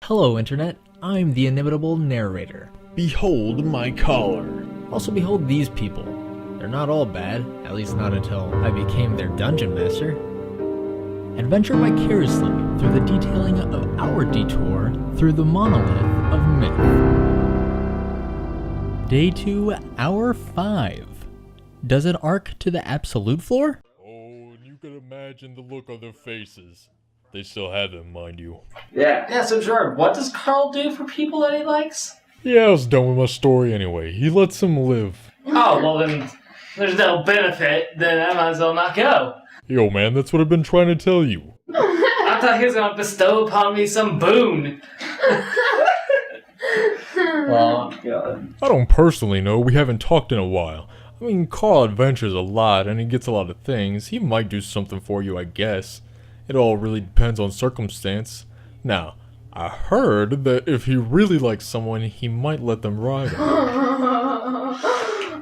Hello, Internet. I'm the inimitable narrator. Behold my collar. Also, behold these people. They're not all bad, at least not until I became their dungeon master. Adventure vicariously through the detailing of our detour through the Monolith of Myth. Day 2, Hour 5. Does it arc to the absolute floor? Oh, and you can imagine the look on their faces. They still have them, mind you. Yeah, so Gerard, what does Carl do for people that he likes? Yeah, I was done with my story anyway. He lets them live. Oh, well then, there's no benefit, then I might as well not go. Yo, man, that's what I've been trying to tell you. I thought he was going to bestow upon me some boon. Well, I don't personally know. We haven't talked in a while. I mean, Carl adventures a lot, and he gets a lot of things. He might do something for you, I guess. It all really depends on circumstance. Now, I heard that if he really likes someone, he might let them ride him.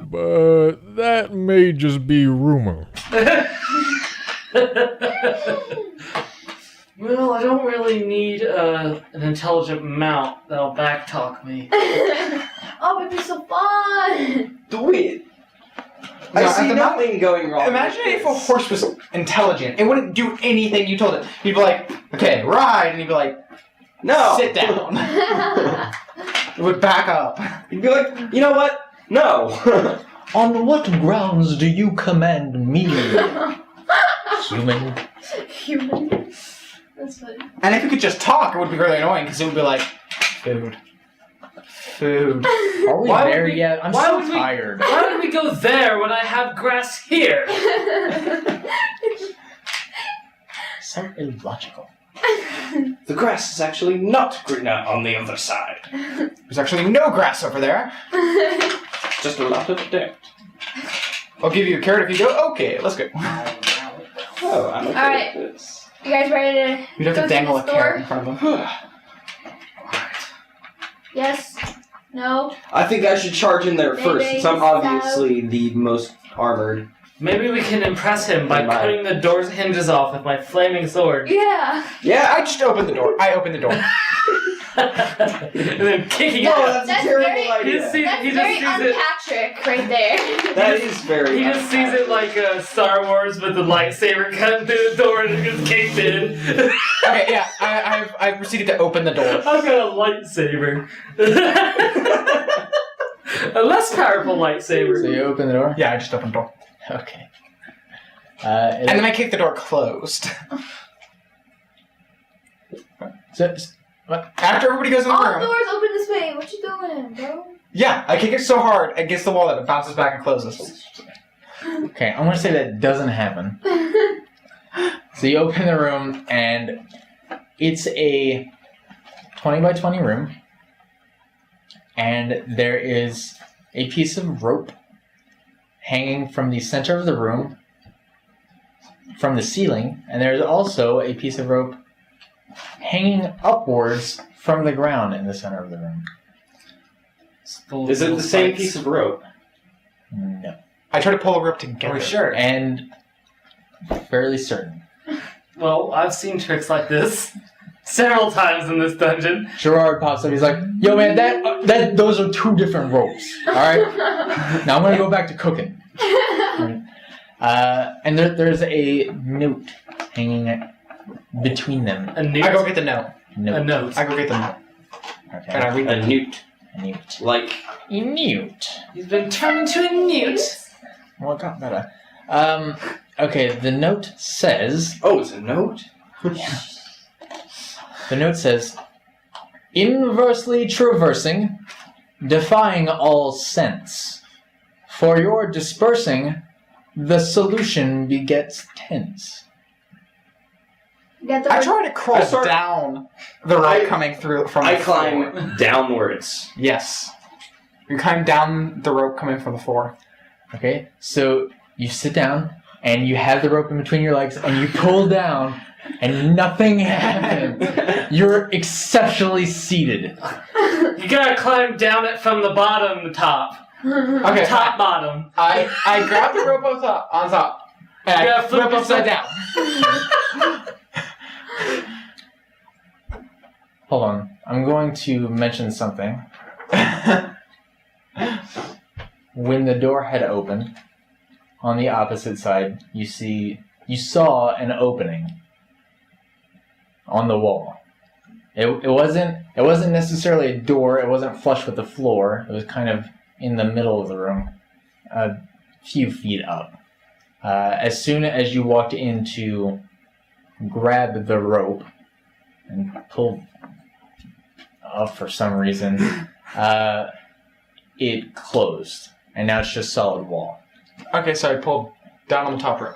But that may just be rumor. Well, I don't really need an intelligent mount that'll backtalk me. Oh, it'd be so fun! Do it. I see nothing going wrong. Imagine if a horse was intelligent. It wouldn't do anything you told it. You'd be like, okay, ride. And you'd be like, No. sit down. It would back up. You'd be like, you know what? No. On what grounds do you command me? Human. Human. That's funny. And if it could just talk, it would be really annoying because it would be like, food. Food. Are we Why would there we- yet? I'm why so would we- tired. Why would we go there when I have grass here? So illogical. The grass is actually not greener on the other side. There's actually no grass over there. Just a lot of dirt. I'll give you a carrot if you go. Okay, let's go. Oh, I'm okay Alright. with this. You guys ready to You'd have go to dangle the a carrot in store? front of them. Yes? No? I think I should charge in there first, Maybe since I'm obviously the most armored. Maybe we can impress him by Never mind. cutting the door's hinges off with my flaming sword. Yeah! Yeah, I just opened the door. I opened the door. And then kicking No, it out. that's a That's terrible very- He idea. just sees, That's he very just sees it. unpatrick right there. That is very. He just sees it like Star Wars with the lightsaber cutting through the door and it gets kicked in. Okay, yeah, I proceeded to open the door. I've got a lightsaber. A less powerful lightsaber. So you open the door? Yeah, I just opened the door. Okay. And then I kicked the door closed. What? After everybody goes in the All room. doors open this way. What you doing, bro? Yeah, I kick it so hard against the wall that it bounces back and closes. Okay, I'm gonna say that doesn't happen. So you open the room, and it's a 20 by 20 room, and there is a piece of rope hanging from the center of the room, from the ceiling, and there's also a piece of rope hanging upwards from the ground in the center of the room. Is it the same piece of rope? No. I try to pull the rope together. Are we sure? And fairly certain. Well, I've seen tricks like this several times in this dungeon. Gerard pops up. He's like, "Yo, man, those are two different ropes. All right. Now I'm gonna go back to cooking." And there's a note hanging between them. A newt. I go get the note. A note. I go get the note. Okay. And I read A newt. A newt. Like, A newt. He's been turned into a newt. Well, it got better. Okay. The note says. oh, it's a note? The note says, "Inversely traversing, defying all sense. For your dispersing, the solution begets tense." Get the I try to crawl I start- down the rope coming through from I the floor. climb downwards. Yes. You climb down the rope coming from the floor. Okay, so you sit down, and you have the rope in between your legs, and you pull down, and nothing happens. You're exceptionally seated. You gotta climb down it from the bottom to top. Okay. Top bottom. I grab the rope on top, and Yeah, I flip flip upside down. Hold on. I'm going to mention something. When the door had opened, on the opposite side, you saw an opening on the wall. It wasn't necessarily a door. It wasn't flush with the floor. It was kind of in the middle of the room, a few feet up. As soon as you walked in to grab the rope and pull up for some reason, it closed, and now it's just solid wall. Okay, so I pulled down on the top rope.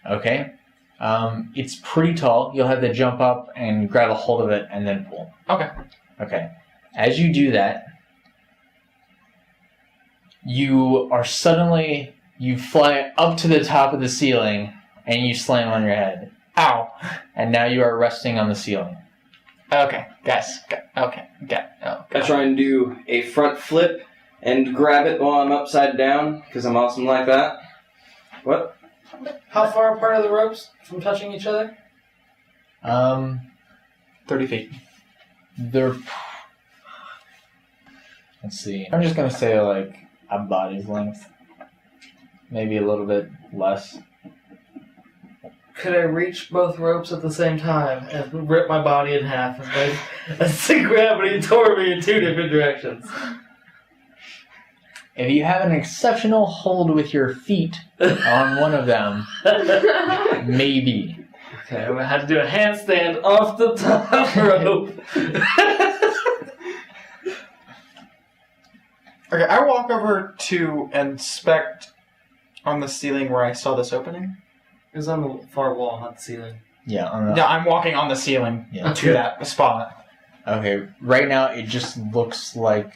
Okay. It's pretty tall. You'll have to jump up and grab a hold of it and then pull. Okay. Okay. As you do that, you fly up to the top of the ceiling and you slam on your head. Ow. And now you are resting on the ceiling. Okay, guys. Okay, I try and do a front flip and grab it while I'm upside down, because I'm awesome like that. What? How far apart are the ropes from touching each other? 30 feet. They're... Let's see. I'm just going to say like a body's length. Maybe a little bit less. Could I reach both ropes at the same time and rip my body in half as the gravity tore me in two different directions? If you have an exceptional hold with your feet on one of them, maybe. Okay, I'm gonna have to do a handstand off the top rope. Okay, I walk over to inspect on the ceiling where I saw this opening. It was on the far wall, not the ceiling. Yeah, on the... No, I'm walking on the ceiling to that spot. Okay, right now it just looks like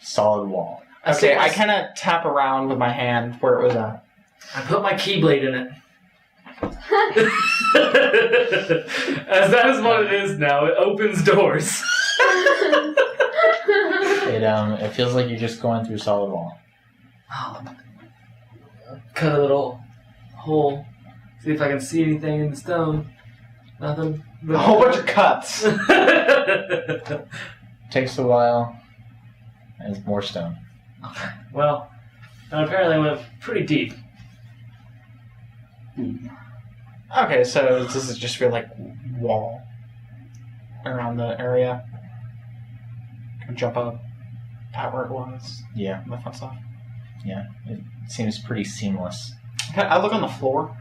solid wall. Okay, I kind of tap around with my hand where it was at. I put my keyblade in it. As that is what it is now, it opens doors. It feels like you're just going through solid wall. Cut a little hole. See if I can see anything in the stone. Nothing. A whole bunch of cuts. Takes a while. There's more stone. Okay. Well, I apparently went pretty deep. Okay, so this is just feel like wall around the area. Can jump up, pat where it was, Yeah, and the fun stuff. yeah. It seems pretty seamless. Okay, I look on the floor.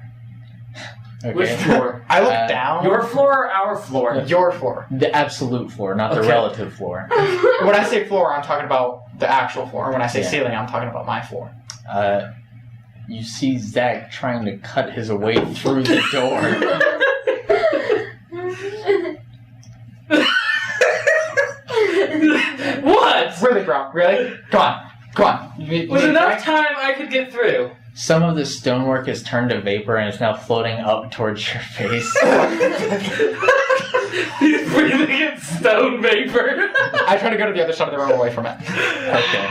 Okay. Which floor? I look down. Your floor or our floor? Your floor. The absolute floor, not the Okay. relative floor. When I say floor, I'm talking about the actual floor. When I say Yeah. ceiling, I'm talking about my floor. You see Zach trying to cut his way through the door. What? Really, bro? Really? Come on. Come on. With enough time, I could get through. Some of the stonework has turned to vapor and is now floating up towards your face. He's breathing in stone vapor. I try to go to the other side of the room away from it. Okay.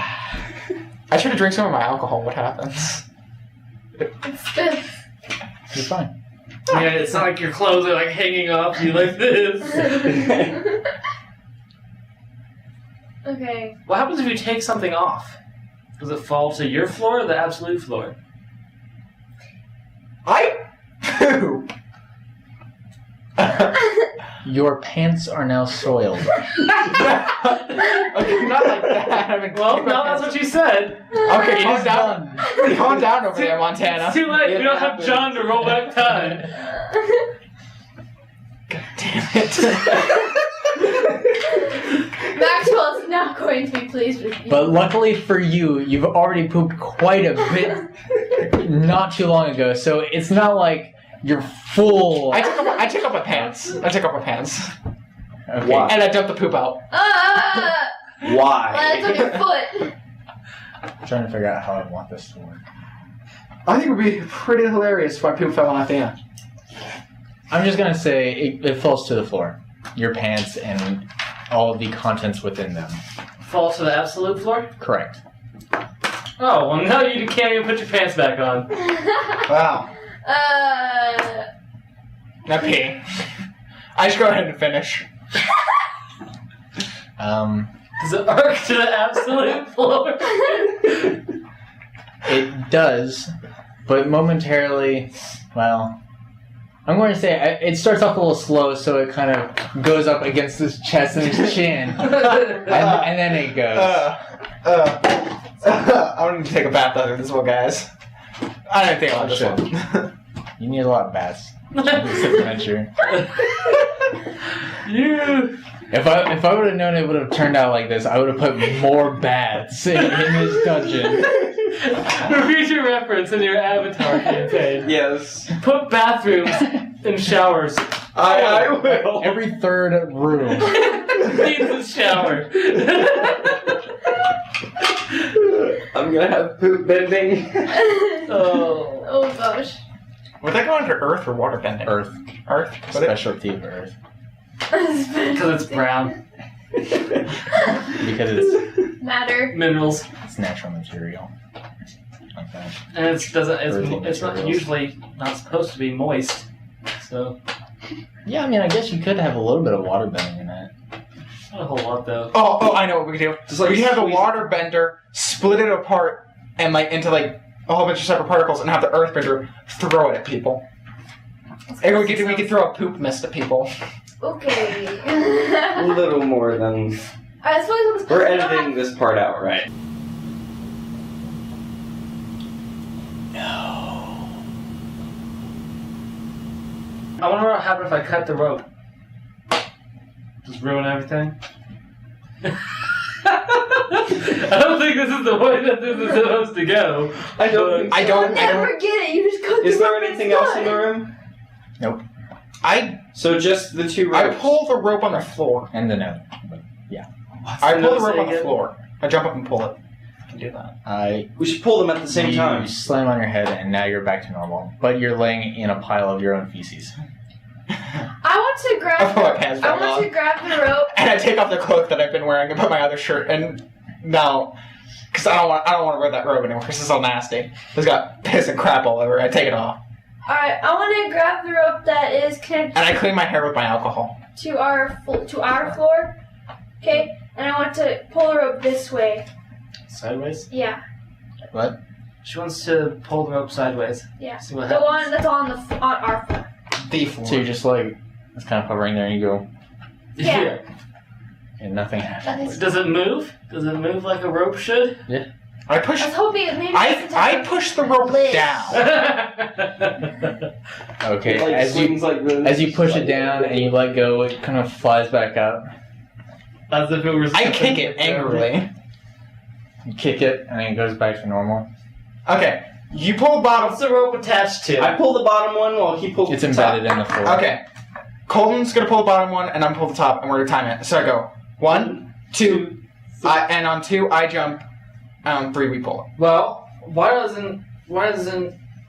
I try to drink some of my alcohol. What happens? You're fine. Yeah, it's not like your clothes are like hanging off you like this. Okay. What happens if you take something off? Does it fall to your floor or the absolute floor? I poop. Your pants are now soiled. Okay, not like that. I mean, Well, no, that's what you said. Okay, It calm is down. Calm down over there, Montana. It's too late. It We don't have happens. John to roll back time. Damn it. Maxwell's not going to be pleased with you. But luckily for you, you've already pooped quite a bit not too long ago, so it's not like you're full. I took off my pants. I took off my pants. Okay. Why? And I dumped the poop out. Why? Well, that's on your foot. I'm trying to figure out how I want this to work. I think it would be pretty hilarious if my poop fell on at the end. I'm just gonna say it falls to the floor. Your pants and all of the contents within them. Falls to the absolute floor? Correct. Oh, well, now you can't even put your pants back on. Wow. Uh, Now pee. I just go ahead and finish. Does it arc to the absolute floor? It does, but momentarily, well, I'm going to say it starts off a little slow, so it kind of goes up against his chest and his chin, and then it goes. I'm going to take a bath out of this one, guys. I don't think I'll this one. You need a lot of baths. This adventure. You. If I would have known it would have turned out like this, I would have put more baths in this dungeon. For future reference in your Avatar campaign, Yes. put bathrooms and showers. I will. Every third room. Needs a shower. I'm gonna have poop bending. Oh. Oh gosh. Would that go under Earth or water bending? Earth. Earth? Specialty of Earth. Because it's brown. Because it's Matter. Minerals. natural material. Like that. And it's Earthy not materials. usually not supposed to be moist. So Yeah, I mean, I guess you could have a little bit of water bending in that. not a whole lot though. Oh, I know what we could do. Just like we could have the squeeze it. water bender, split it apart, and like into like a whole bunch of separate particles, and have the earth bender throw it at people. And we could throw a poop mist at people. Okay. A little more than. I suppose We're editing this part out, right? I wonder what would happen if I cut the rope. Just ruin everything. I don't think this is the way that this is supposed to go. I don't. I I'll don't. never get it. You just cut Is the there rope, anything it's else in the done. room? I So just the two I ropes. pull the rope on the floor. And the note. I pull the note rope say on the again? floor. I jump up and pull it. I can do that. We should pull them at the same You time. slam on your head, and now you're back to normal. But you're laying in a pile of your own feces. I want to grab. I pull my pants I back want on. to grab the rope. And I take off the cloak that I've been wearing and put my other shirt. And now, because I don't want to wear that robe anymore. This is all nasty. It's got piss and crap all over it. I take it off. Alright, I want to grab the rope that is connected And I clean my hair with my alcohol. to our floor. Okay, and I want to pull the rope this way. Sideways? Yeah, What? She wants to pull the rope sideways. yeah. See what The happens. one that's on our floor. The floor. So you're just like, it's kind of hovering there, and you go, Yeah. and nothing happens. Does it move? Does it move like a rope should? I push. I was hoping maybe I push the rope Liz. down. Okay, It, like, as you swings like this. as you push it down and you let go, it kind of flies back up. As if it was. I kick it angrily. You kick it, and then it goes back to normal. Okay, you pull the bottom. What's the rope attached to? I pull the bottom one while he pulls It's the top. embedded in the floor. Okay, Colton's gonna pull the bottom one, and I'm gonna pull the top, and we're gonna time it. So I go 1, 2, and on 2 I jump, and on 3 we pull it. Well, why doesn't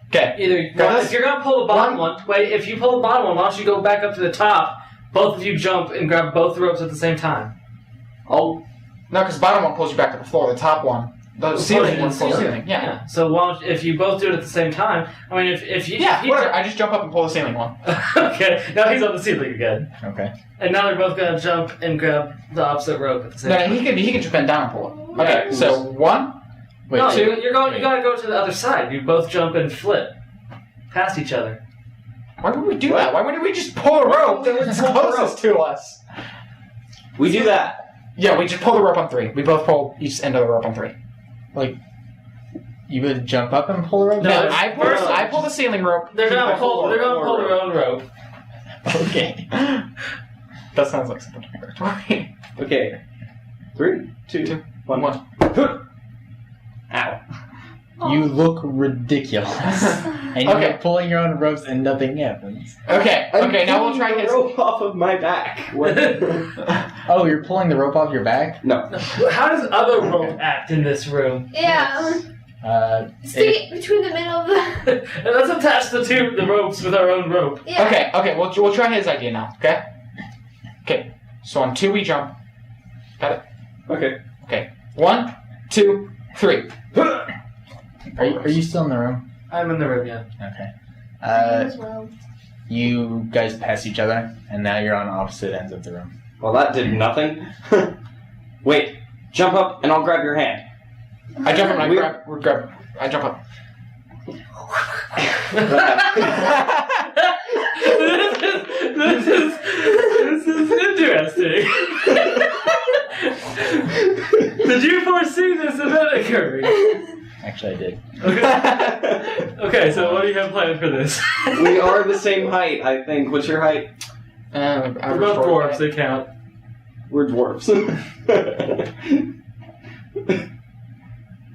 Okay, either? Got Well, this? if you're gonna pull the bottom one, wait. If you pull the bottom one, why don't you go back up to the top? Both of you jump and grab both the ropes at the same time. I'll. no, because the bottom one pulls you back to the floor. The top one, the ceiling you one to pulls the the ceiling. ceiling. Yeah. So why don't, if you both do it at the same time, I mean, if you Yeah, if you whatever. I just jump up and pull the ceiling one. okay, now he's on the ceiling again, Okay. and now they're both gonna jump and grab the opposite rope at the same No, time. he can just bend down and pull it. Okay, Yeah. so 1, Wait, no, 2. you gotta go to the other side. You both jump and flip past each other. Why would we do that? Why wouldn't we just pull a rope that was Pull the closest to us? We do that. Yeah, we just pull the rope on 3. We both pull each end of the rope on 3. you would jump up and pull the rope? No, No, it's- I pull the ceiling rope. They're you gonna pull pull. They're gonna pull their own rope. Okay. That sounds like something migratory. Okay. 3, 2, 1. Ow. You look ridiculous. And you're Okay. pulling your own ropes and nothing happens. Okay, now we'll try the his. rope off of my back. What? Oh, you're pulling the rope off your back? No. How does other rope act in this room? Yeah. It, Stick it between the middle of the. And let's attach the ropes with our own rope. Yeah. Okay, we'll try his idea now. Okay. So on 2 we jump. Got it. Okay. 1, 2, 3. are you still in the room? I'm in the room, yeah. Okay. As well. You guys pass each other, and now you're on opposite ends of the room. Well, that did nothing. Wait. Jump up and I'll grab your hand. I jump up and I jump up. This is interesting. Did you foresee this event occurring? Actually, I did. Okay, so what do you have planned for this? We are the same height, I think. What's your height? We're both dwarves, they count. We're dwarves.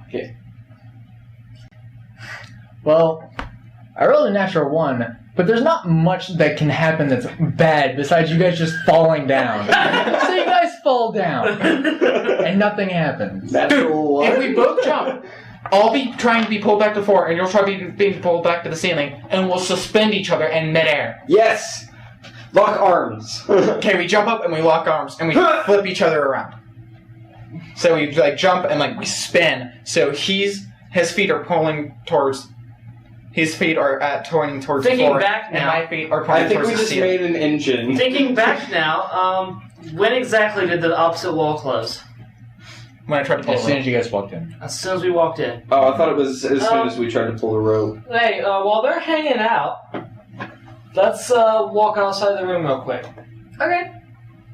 Okay. Well, I rolled a natural 1, but there's not much that can happen that's bad besides you guys just falling down. So you guys fall down, and nothing happens. Natural one. If we both jump, I'll be trying to be pulled back to the floor, and you'll try to be being pulled back to the ceiling, and we'll suspend each other in midair. Yes! Lock arms. Okay, we jump up and we lock arms, and we flip each other around. So we like jump and like we spin. So his feet are pulling towards. His feet are pointing towards the Thinking floor, back and now, my feet are I pointing think towards we the just ceiling. made an engine. Thinking back now, when exactly did the opposite wall close? When I tried to pull As it. soon as you guys walked in. As soon as we walked in. Oh, I thought it was as soon as we tried to pull a rope. Hey, while they're hanging out, let's walk outside the room real quick. Okay.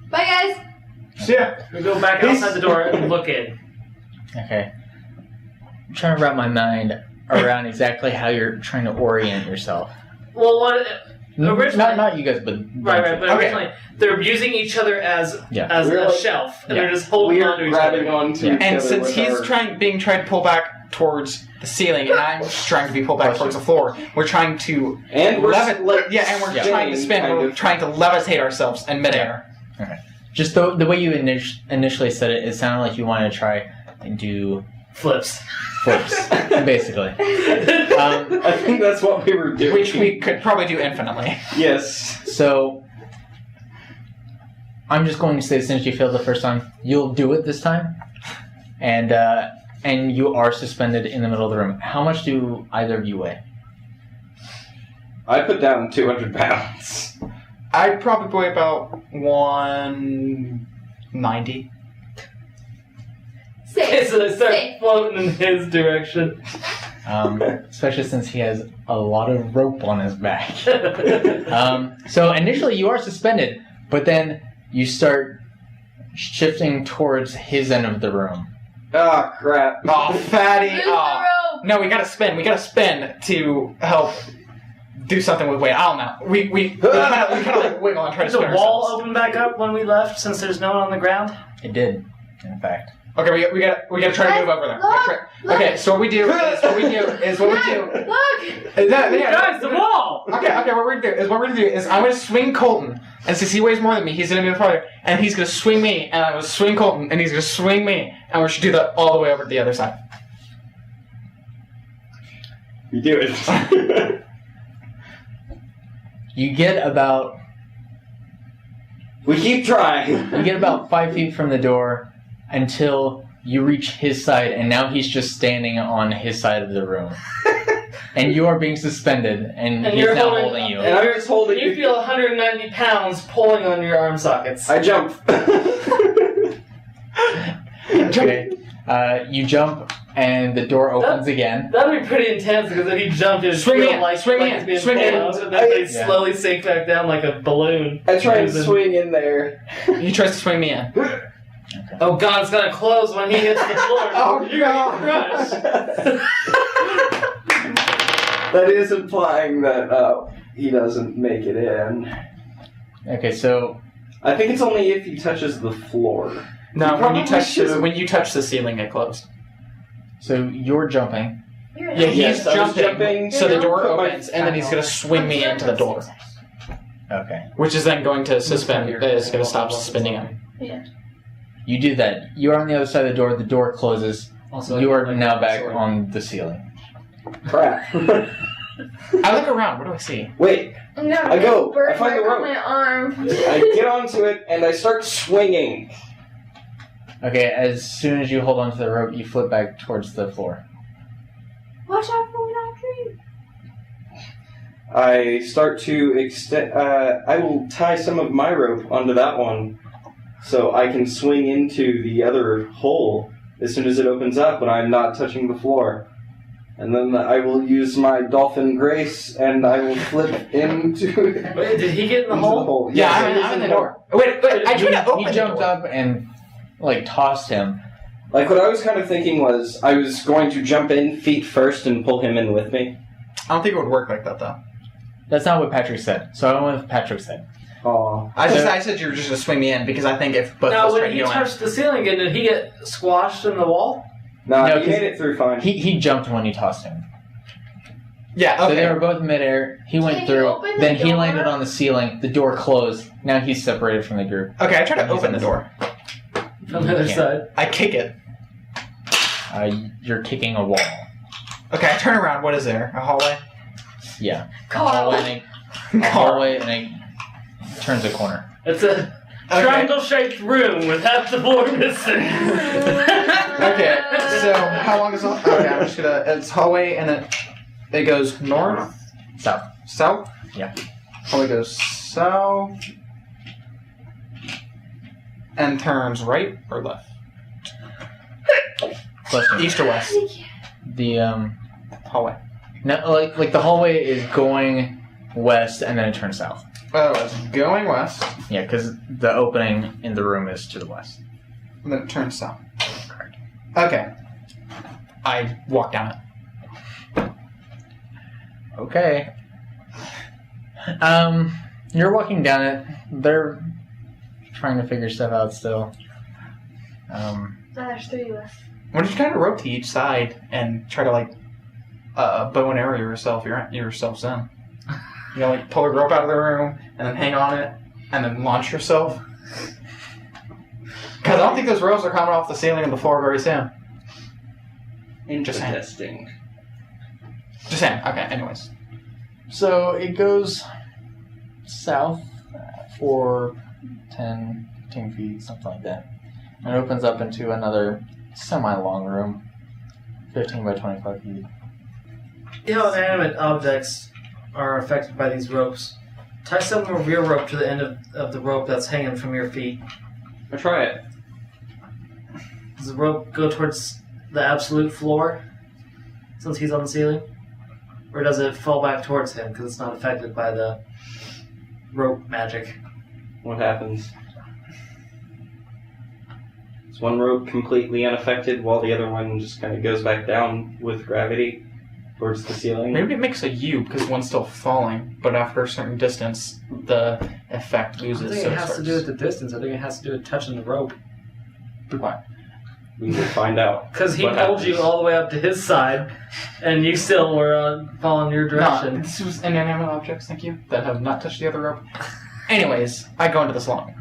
Bye, guys. So yeah. We go back outside the door and look in. Okay. I'm trying to wrap my mind around exactly how you're trying to orient yourself. Well, what? Originally, Not you guys, but right, but Okay. originally they're using each other as We're a like- shelf, and yeah. they're just holding on to We're each grabbing other. onto Yeah. each And other since with he's our... being tried to pull back towards the ceiling, and I'm just trying to be pulled back towards the floor, we're trying to And we're and we're spinning, trying to spin. kind We're of. trying to levitate ourselves in midair. just the way you initially said it, it sounded like you wanted to try and do Flips. flips, basically. I think that's what we were doing. Which we could probably do infinitely. Yes. So, I'm just going to say, since you failed the first time, you'll do it this time, and you are suspended in the middle of the room. How much do either of you weigh? I put down 200 pounds. I'd probably weigh about 190. Safe. So they start Safe. floating in his direction. Especially since he has a lot of rope on his back. So initially you are suspended, but then you start shifting towards his end of the room. Oh, crap. Oh, fatty. Lose Oh. the rope. No, we gotta spin. We gotta spin to help do something with weight. I don't know. We kind of like wiggle and try to Did the spin wall ourselves. open back up when we left, since there's no one on the ground? It did, in fact. Okay, we gotta try to move over there. Look, Okay, so what we do is Look, Guys, the wall! Okay, what we're gonna do is I'm gonna swing Colton, and since he weighs more than me, he's gonna move farther, and he's gonna swing me, and I'm gonna swing Colton, and he's gonna swing me, and we should do that all the way over to the other side. You do it. You get about We keep trying. 5 feet from the door until you reach his side, and now he's just standing on his side of the room. And you are being suspended, and he's you're now holding you. And I'm just holding You you. feel 190 pounds pulling on your arm sockets. I jump. Okay. You jump, and the door opens again. That'd be pretty intense, because if he jumped, it'd Swing me feel in, like, swing me like in, it's being swing me in. pulled out, and then they Yeah. slowly sink back down like a balloon. I try and Cruising. swing in there. He tries to swing me in. Oh god, it's gonna close when he hits the floor. Oh, You're gonna get crushed. That is implying that he doesn't make it in. Okay, so I think it's only if he touches the floor. No, You when you probably touch the ceiling, it closed. you're jumping. You're Yeah, he's Yes, I was jumping, jumping. so the door Put my- opens, and then he's gonna swing me into the door, Okay. which is then going to suspend. Is going to stop suspending him. You do that. You are on the other side of the door closes. Also, You are like, now back sword. on the ceiling. Crap. I look around. What do I see? Wait, No, I go. I find the on rope. my arm. I get onto it and I start swinging. Okay, as soon as you hold onto the rope, you flip back towards the floor. Watch out for that tree. I start to extend. I will tie some of my rope onto that one, so I can swing into the other hole as soon as it opens up when I'm not touching the floor. And then I will use my dolphin grace and I will flip into Wait, did he get in the hole? Yeah, he's I'm in the door. Wait, I tried to open He the jumped door. up and like tossed him. Like, what I was kind of thinking was I was going to jump in feet first and pull him in with me. I don't think it would work like that, though. That's not what Patrick said. So I went with what Patrick said. Aw. I said you were just going to swing me in because I think if both of Now, us tried when to he go in... touched the ceiling again, did he get squashed in the wall? No, No, he 'cause made it through fine. He jumped when you tossed him. Yeah, So okay. they were both midair. He went Can you through. open the Then he door? landed on the ceiling. The door closed. Now he's separated from the group. Okay, I tried to He's open on the the door. From the other can't. side. I kick it. You're kicking a wall. Okay, I turn around. What is there? A hallway? Yeah. A Carl. hallway and a hallway and it turns a corner. It's a Okay. triangle-shaped room with half the floor missing. Okay, so how long is it? Okay, I'm just gonna... It's hallway and it goes north? South. South? Yeah. Hallway goes south. And turns right or left? Question. East or west? The Hallway. no, like the hallway is going west and then it turns south. Oh, it's going west, Yeah, because the opening in the room is to the west. and then it turns south. Correct. Okay. I walk down it. Okay. You're walking down it. They're trying to figure stuff out still. There's 3 left. Why don't you kind of rope to each side and try to like bow and arrow yourselves in? You know, like pull a rope out of the room and then hang on it and then launch yourself. Because I don't think those ropes are coming off the ceiling and the floor very soon. Just saying. Interesting. Just saying. Okay. Anyways. So it goes south for 10, 15 feet, something like that. And it opens up into another semi-long room, 15 by 25 feet. You know, inanimate objects are affected by these ropes. Tie some of your rope to the end of the rope that's hanging from your feet. I'll try it. Does the rope go towards the absolute floor, since he's on the ceiling? Or does it fall back towards him, because it's not affected by the rope magic? What happens? Is one rope completely unaffected while the other one just kind of goes back down with gravity towards the ceiling? Maybe it makes a U because one's still falling, but after a certain distance, the effect I loses. think so it has to starts- do with the distance. I think it has to do with touching the rope. What? We will find out. Because he What pulled happens? you all the way up to his side, and you still were following your No, direction. this was inanimate objects, thank you, that have not touched the other rope. Anyways, I go into the salon.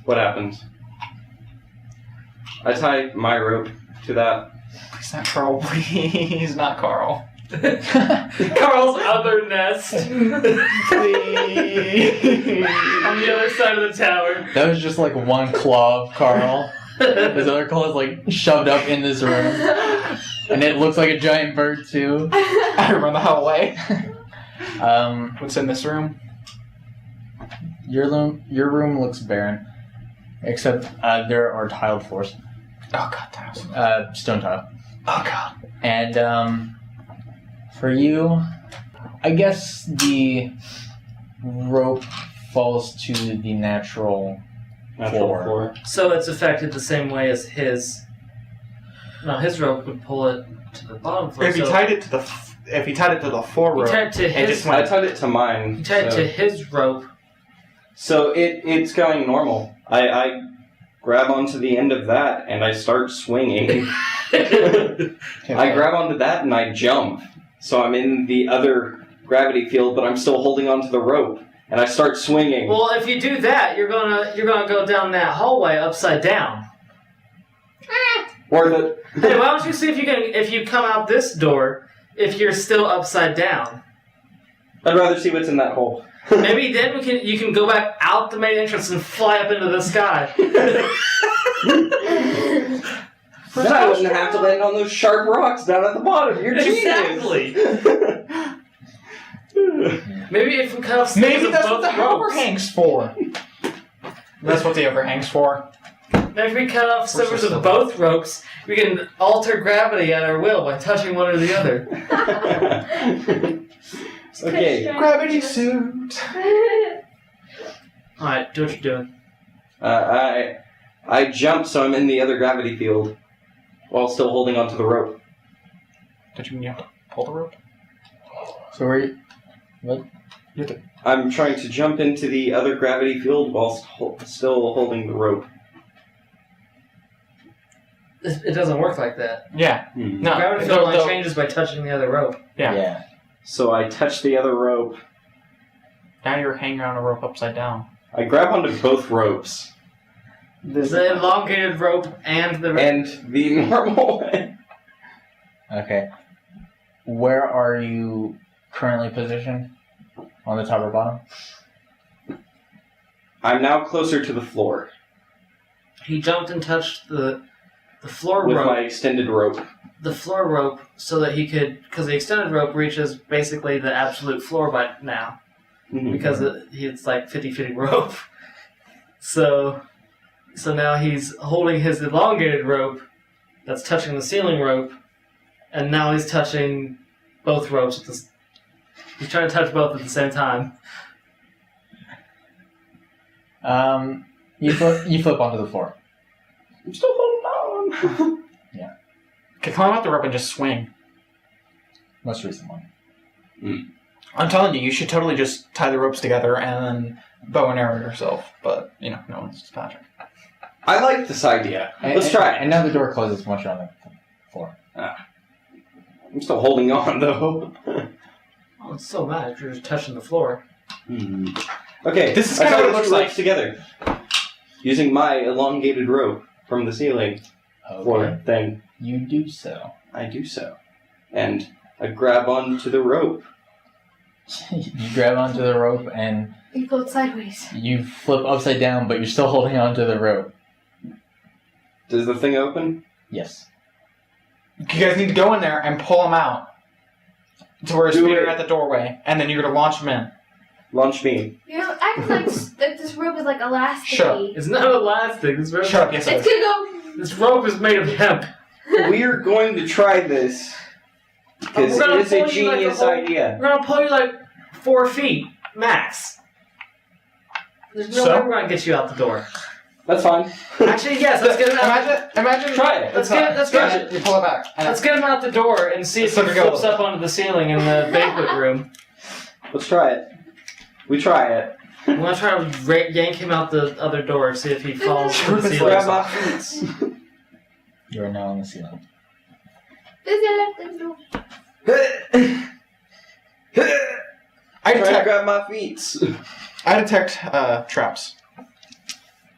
What happens? I tie my rope to that. Please not Carl, please, not Carl. Carl's other nest on Please. the other side of the tower. That was just like one claw of Carl. His other claw is like shoved up in this room. And it looks like a giant bird too. I run the hell away. Um, What's in this room? your room looks barren. Except there are tiled floors. Oh god, tiles. Stone tile. Oh god. And for you, I guess the rope falls to the natural floor. So it's affected the same way as his. No, his rope would pull it to the bottom floor. If he tied it to the floor He rope, tied it to it his. just I went. tied it to mine. He tied it so- to his rope. So it's going normal. I grab onto the end of that and I start swinging. I grab onto that and I jump. So I'm in the other gravity field, but I'm still holding onto the rope. And I start swinging. Well, if you do that, you're gonna go down that hallway upside down. Or the... Hey, why don't you see if you come out this door if you're still upside down? I'd rather see what's in that hole. Maybe then you can go back out the main entrance and fly up into the sky. Then I wouldn't have to land on those sharp rocks down at the bottom. You're genius. Exactly. Maybe if we cut off Maybe of that's both what the ropes. overhang's for. That's what the overhang's for. If we cut off We're severs so of both ropes, we can alter gravity at our will by touching one or the other. Okay. Gravity suit. Alright, do what you're doing. I jump, so I'm in the other gravity field, while still holding onto the rope. Don't you mean you have to pull the rope? So where you... What? You have to... I'm trying to jump into the other gravity field while still holding the rope. It doesn't work like that. Yeah. No. Gravity field only changes by touching the other rope. Yeah. So I touch the other rope. Now you're hanging on a rope upside down. I grab onto both ropes. The elongated rope and the... And the normal one. Okay. Where are you currently positioned? On the top or bottom? I'm now closer to the floor He jumped and touched the floor with rope. my extended rope. The floor rope so that he could... Because the extended rope reaches basically the absolute floor by now. Because it's like 50-50 rope. So now he's holding his elongated rope that's touching the ceiling rope, and now he's touching both ropes. He's trying to touch both at the same time. You flip onto the floor. I'm still holding on. Okay, climb up the rope and just swing. Most recent one. I'm telling you, you should totally just tie the ropes together and then bow and arrow yourself. But, no one's Patrick. I like this idea. Let's try it. And now the door closes once you're on the floor. I'm still holding on, though. Oh, it's so bad if you're just touching the floor. Okay, This is I kinda tie what it the looks two like. ropes together. Using my elongated rope from the ceiling floor thing. You do so. I do so. And I grab onto the rope. You grab onto the rope and You float sideways. you flip upside down, but you're still holding onto the rope. Does the thing open? Yes. You guys need to go in there and pull him out to where his Do feet are it. at the doorway, and then you're going to launch him in. Launch me. You know, act like that this rope is like elasticy. Shut up. It's not elastic. This rope, Shut up, yes it It's is. gonna go. This rope is made of hemp. We're going to try this. Because We're gonna it is a pull you like a genius whole- idea. We're gonna pull you like 4 feet max. There's no So? way we're gonna get you out the door. That's fine. Actually, yes. Let's get him out. Imagine. Try it. Let's get it. You pull it back. And Let's get him out the door and see if Let's he let it go. flips up onto the ceiling in the banquet room. Let's try it. We try it. I'm gonna try to yank him out the other door, see if he falls to the Let's ceiling. Grab my feet. You are now on the ceiling. I Try to detect, grab my feet. I detect traps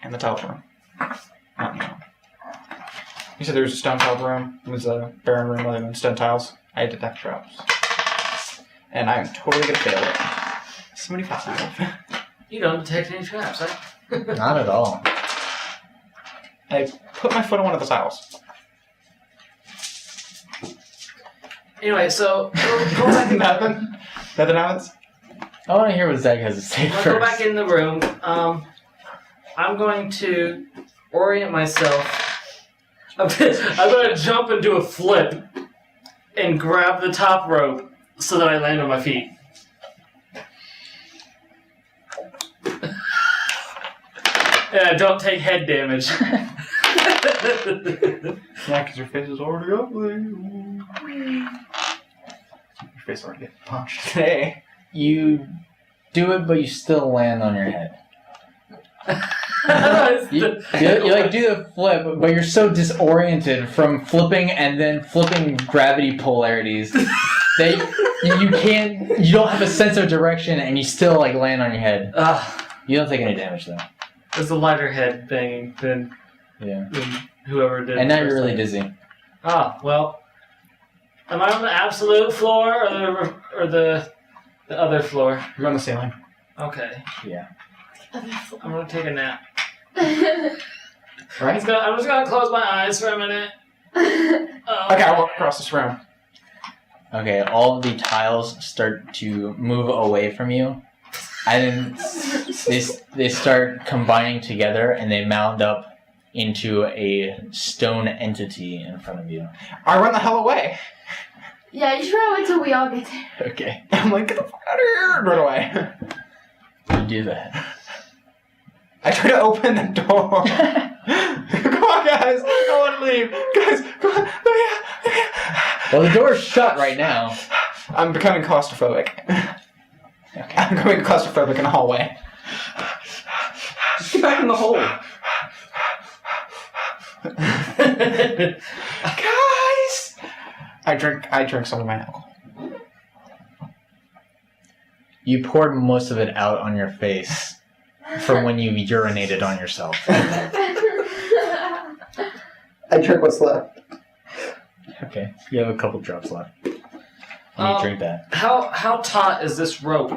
in the tiled room. Not in the room. You said there was a stone tiled room. It was a barren room other than stone tiles. I detect traps. And I'm totally going to fail it. 75. You don't detect any traps, huh? Not at all. I put my foot on one of the tiles. Anyway, so go back in. Nothing. Nothing happens. I want to hear what Zach has to say I'll first. go back in the room. I'm going to orient myself. I'm going to jump and do a flip and grab the top rope so that I land on my feet. And I don't take head damage. Yeah, because your face is already ugly. Your face already gets punched today. You do it, but you still land on your head. You like do the flip, but you're so disoriented from flipping and then flipping gravity polarities that you don't have a sense of direction, and you still like land on your head. You don't take any damage though. It's a lighter head banging than Yeah. whoever did. And now it you're first really time. dizzy. Well, am I on the absolute floor or the other floor? You're on the ceiling. Okay, Yeah. I'm gonna take a nap. Right? I'm just gonna close my eyes for a minute. Okay, I walk across this room. Okay, all of the tiles start to move away from you, And then they start combining together, and they mound up into a stone entity in front of you. I run the hell away. Yeah, you should run until we all get there. Okay. I'm like, get the fuck out of here! Run away. You do that. I try to open the door. Come on, guys. I want to leave. Guys, come on. Let me out. Well, the door's shut right now. I'm becoming claustrophobic. Okay. I'm going claustrophobic in the hallway. Just get back in the hole. Guys! I drink some of my alcohol. You poured most of it out on your face from when you urinated on yourself. I drink what's left. Okay, you have a couple drops left. You drink that. How taut is this rope?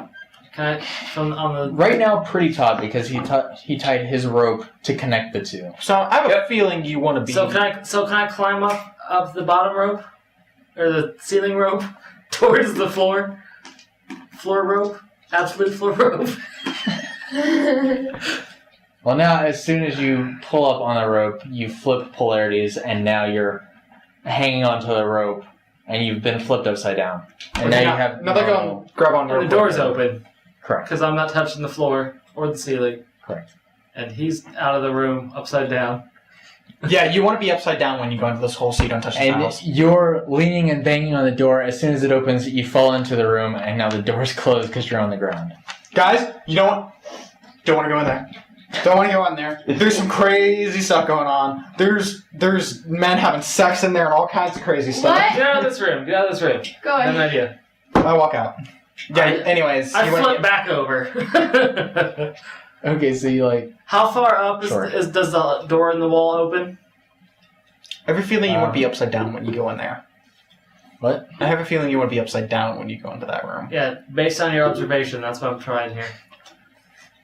Can I on the Right now, pretty taut because he tied his rope to connect the two. So I have a feeling you want to be. So can I climb up the bottom rope or the ceiling rope towards the floor? Floor rope, absolute floor rope. Well, now as soon as you pull up on the rope, you flip polarities, and now you're hanging onto the rope, and you've been flipped upside down. And now you have Now they're going grab on And the door's open Correct. because I'm not touching the floor or the ceiling, Correct. and he's out of the room upside down. Yeah, you want to be upside down when you go into this hole so you don't touch the And tiles. you're leaning and banging on the door. As soon as it opens, you fall into the room, and now the door's closed because you're on the ground. Guys, you don't want to go in there. Don't want to go in there. There's some crazy stuff going on. There's men having sex in there and all kinds of crazy stuff. What? Get out of this room. Get out of this room. Go I have an ahead. idea. I walk out. Yeah. Anyways, I you wanna flip back over. Okay, so you like... How far up Sure. does the door in the wall open? I have a feeling you want to be upside down when you go in there. What? I have a feeling you want to be upside down when you go into that room. Yeah, based on your observation, that's what I'm trying here.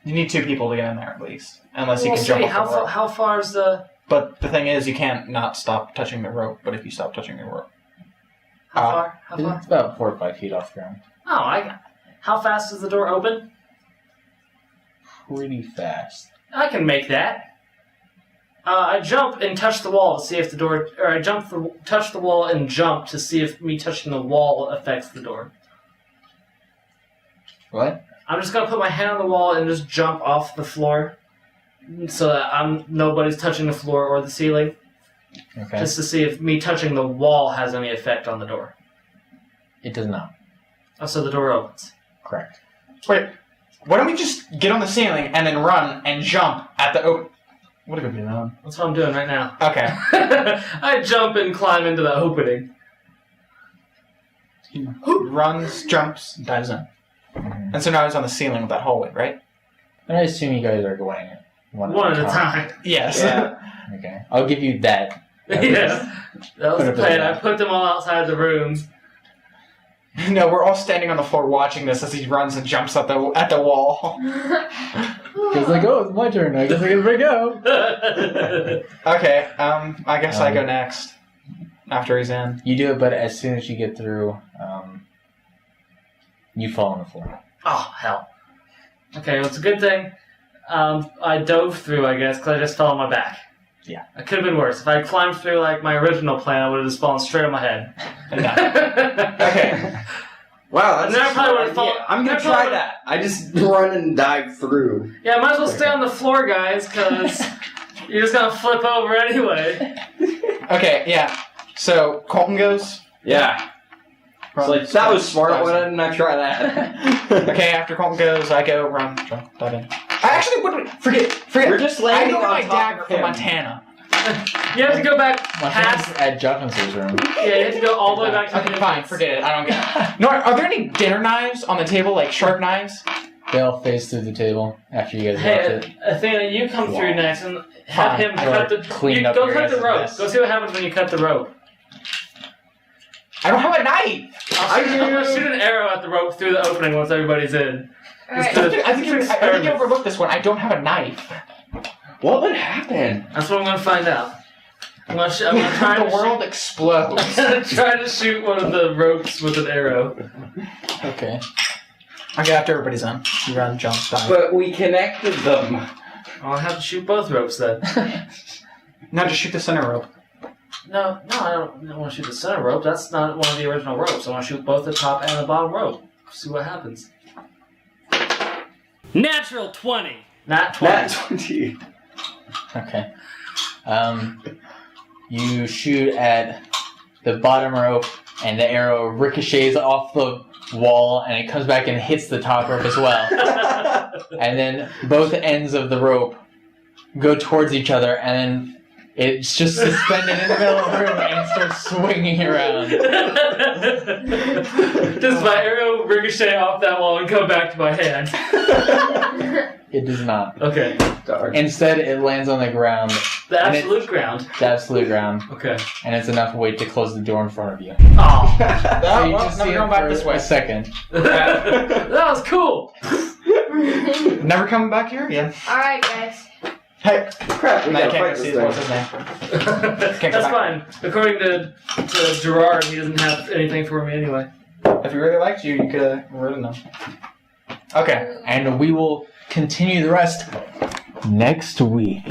You need two people to get in there at least, unless you We'll can see. jump off the rope. How far is the? But the thing is, you can't not stop touching the rope. But if you stop touching the rope, How far? How far? It's about 4 or 5 feet off the ground. Oh, how fast does the door open? Pretty fast. I can make that. I jump and touch the wall to see if the door, or I touch the wall and jump to see if me touching the wall affects the door. What? I'm just gonna put my hand on the wall and just jump off the floor, so that nobody's touching the floor or the ceiling, Okay. just to see if me touching the wall has any effect on the door. It does not. Oh, so the door opens. Correct. wait. Why don't we just get on the ceiling and then run and jump at the open? What have we done? That's what I'm doing right now. Okay. I jump and climb into the opening. He runs, jumps, dives in. Mhm. And so now he's on the ceiling of that hallway, right? And I assume you guys are going One at a time. Yes. Yeah. Okay. I'll give you that. Yeah. That was Put the it plan. back. I put them all outside the rooms. No, we're all standing on the floor watching this as he runs and jumps at the wall. He's like, oh, it's my turn. I guess I gotta go. Okay, I guess I go next. After he's in. You do it, but as soon as you get through, you fall on the floor. Oh, hell. Okay, well, it's a good thing I dove through, I guess, because I just fell on my back. Yeah. It could have been worse. If I had climbed through like my original plan, I would have just fallen straight on my head. Okay. Wow, that's And then I a probably smart would've fallen- idea. I'm gonna I try probably- that. I just run and dive through. Yeah, I might as well stay on the floor, guys, because you're just going to flip over anyway. Okay, yeah. So, Colton goes. Yeah. It's like, that was smart. Why didn't I try that? Okay, after Colton goes, I go, run, jump, dive in. I actually wouldn't. Forget. We're just I landing don't have on my top dagger of from him. Montana. You have to go back My past... friend's at Jonathan's room. Yeah, you have to go all the way back to Okay, the fine, entrance. forget it. I don't get it. No, are there any dinner knives on the table, like sharp knives? They all face through the table after you guys left Hey, it. Athena, you come through next and have Fine. him cut the... Clean up go your cut the guys' rope. mess. Go see what happens when you cut the rope. I don't have a knife. You're going to shoot an arrow at the rope through the opening once everybody's in. Alright. I think you overlooked this one. I don't have a knife. What would happen? That's what I'm going to find out. I'm going to try The to world explodes. try to shoot one of the ropes with an arrow. Okay. Okay, after everybody's on. You run, jump, dive. But we connected them. I'll have to shoot both ropes then. Now just shoot the center rope. No, I don't want to shoot the center rope. That's not one of the original ropes. I want to shoot both the top and the bottom rope. See what happens. Natural 20. Not 20. Nat 20. Okay. You shoot at the bottom rope, and the arrow ricochets off the wall, and it comes back and hits the top rope as well. And then both ends of the rope go towards each other, and then it's just suspended in the middle of the room and starts swinging around. Does my arrow ricochet off that wall and come back to my hand? It does not. Okay. Darn. Instead, it lands on the ground, The And absolute ground. the absolute ground, Okay. and it's enough weight to close the door in front of you. Oh, So you well, just never see it going back for this way. a second. that was cool. Never coming back here again. Alright, guys. Hey, Crap, we I gotta can't fight go see this what's thing. his name. That's fine. According to Gerard, he doesn't have anything for me anyway. If he really liked you, you could have ridden him. Okay. And we will continue the rest next week.